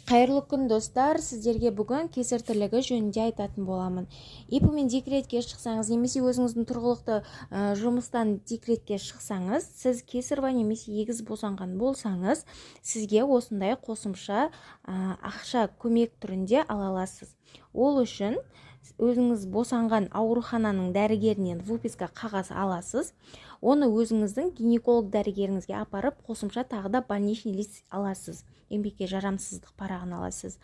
Қайырлы күн достар, сіздерге бүгін кесір тірлігі жөнінде айтатын боламын. ИП мен декретке шықсаңыз, немесе өзіңіздің тұрғылықты жұмыстан декретке шықсаңыз, сіз кесарьва немесе егіз босанған болсаңыз, сізге осындай қосымша ақша көмек түрінде ала аласыз. Ол үшін өзіңіз босанған аурухананың дәрігерінен выписка қағаз аласыз. Оны өзіңіздің гинеколог дәрігеріңізге апарып, қосымша тағы да больничный лист аласыз. Еңбекке жарамсыздық парағын аласыз.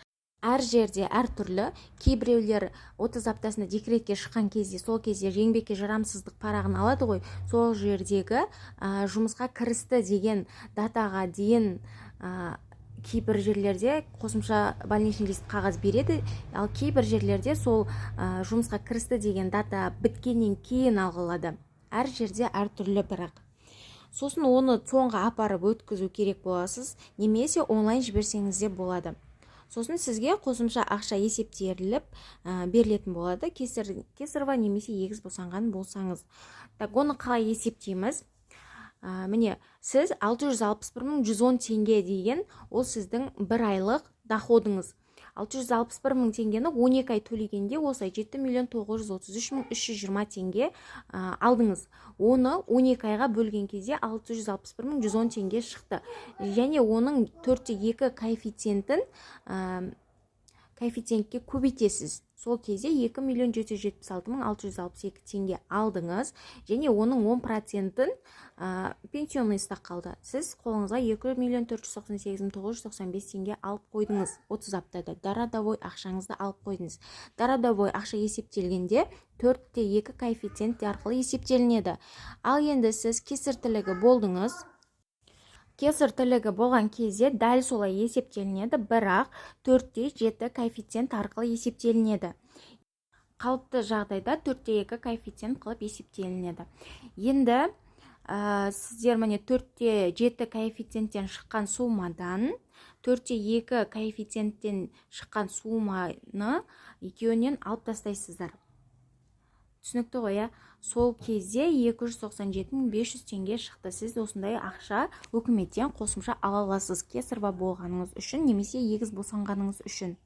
Әр жерде әртүрлі, кейбіреулер 30 аптасында декретке шыққан кезде, сол кезде еңбекке жарамсыздық парағын алады ғой, сол жердегі жұмысқа кірісті деген датаға дейін кейбір жерлерде қосымша больничный лист қағаз береді, ал кейбір жерлерде сол жұмысқа кірісті деген дата біткеннен кейін алғылады. Әр жерде әртүрлі бірақ. Сосын оны соңға апарып өткізу керек боласыз, немесе онлайн жіберсеңіз де болады. Сосын сізге қосымша ақша есептеліп берілетін болады, кесарьва немесе егіз босанған болсаңыз. Оны қалай есептейміз? Міне, сіз 661.110 теңге деген, ол сіздің бір айлық доходыңыз. 661.000 теңгені 12 ай төлегенде осылай 7.933.320 теңге алдыңыз. Оны 12 айға бөлген кезде 661.110 теңге шықты. Және оның 4/2 коэффициентке көбейтесіз. Сол кезде 2.776.662 теңге алдыңыз, және оның 10%-ін пенсионный стақ қалды. Сіз қолыңызға 2.498.995 теңге алып қойдыңыз 30 аптада. Дарадовой ақшаңызды алып қойдыңыз. Дарадовой ақша есептелгенде 4/2 коэффициент арқылы есептелінеді. Ал енді сіз кесір тілігі болдыңыз. Кесір тілігі болған кезде дәл солай есептелінеді, бірақ 4/7 коэффициент арқылы есептелінеді. Қалыпты жағдайда 4/2 коэффициент қылып есептелінеді. Енді сіздер міне 4/7 коэффициенттен шыққан суммадан 4/2 коэффициенттен шыққан сумманы екеуінен алып тастайсыздар. Түсінікті ғой, сол кезде 297.500 теңге шықты. Сіз осындай ақша үкіметтен қосымша ала аласыз, кесарьва болғаныңыз үшін немесе егіз босанғаныңыз үшін.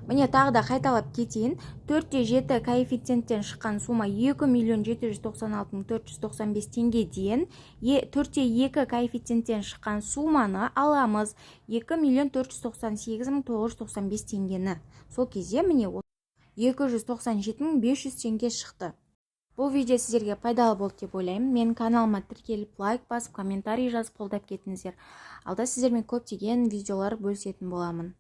Міне тағы да қайталап кетейін. 4/7 коэффициенттен шыққан сумма 2.796.495 теңге дейін, 4/2 коэффициенттен шыққан сумманы аламыз 2.498.995 теңгені. Сол кезде міне 297.500 теңге шықты. Бұл видео сіздерге пайдалы болды деп ойлаймын. Мен каналыма тіркеліп, лайк басып, комментарий жазып қолдап кетіңіздер. Алда сіздермен көптеген видеолар бөлісетін боламын.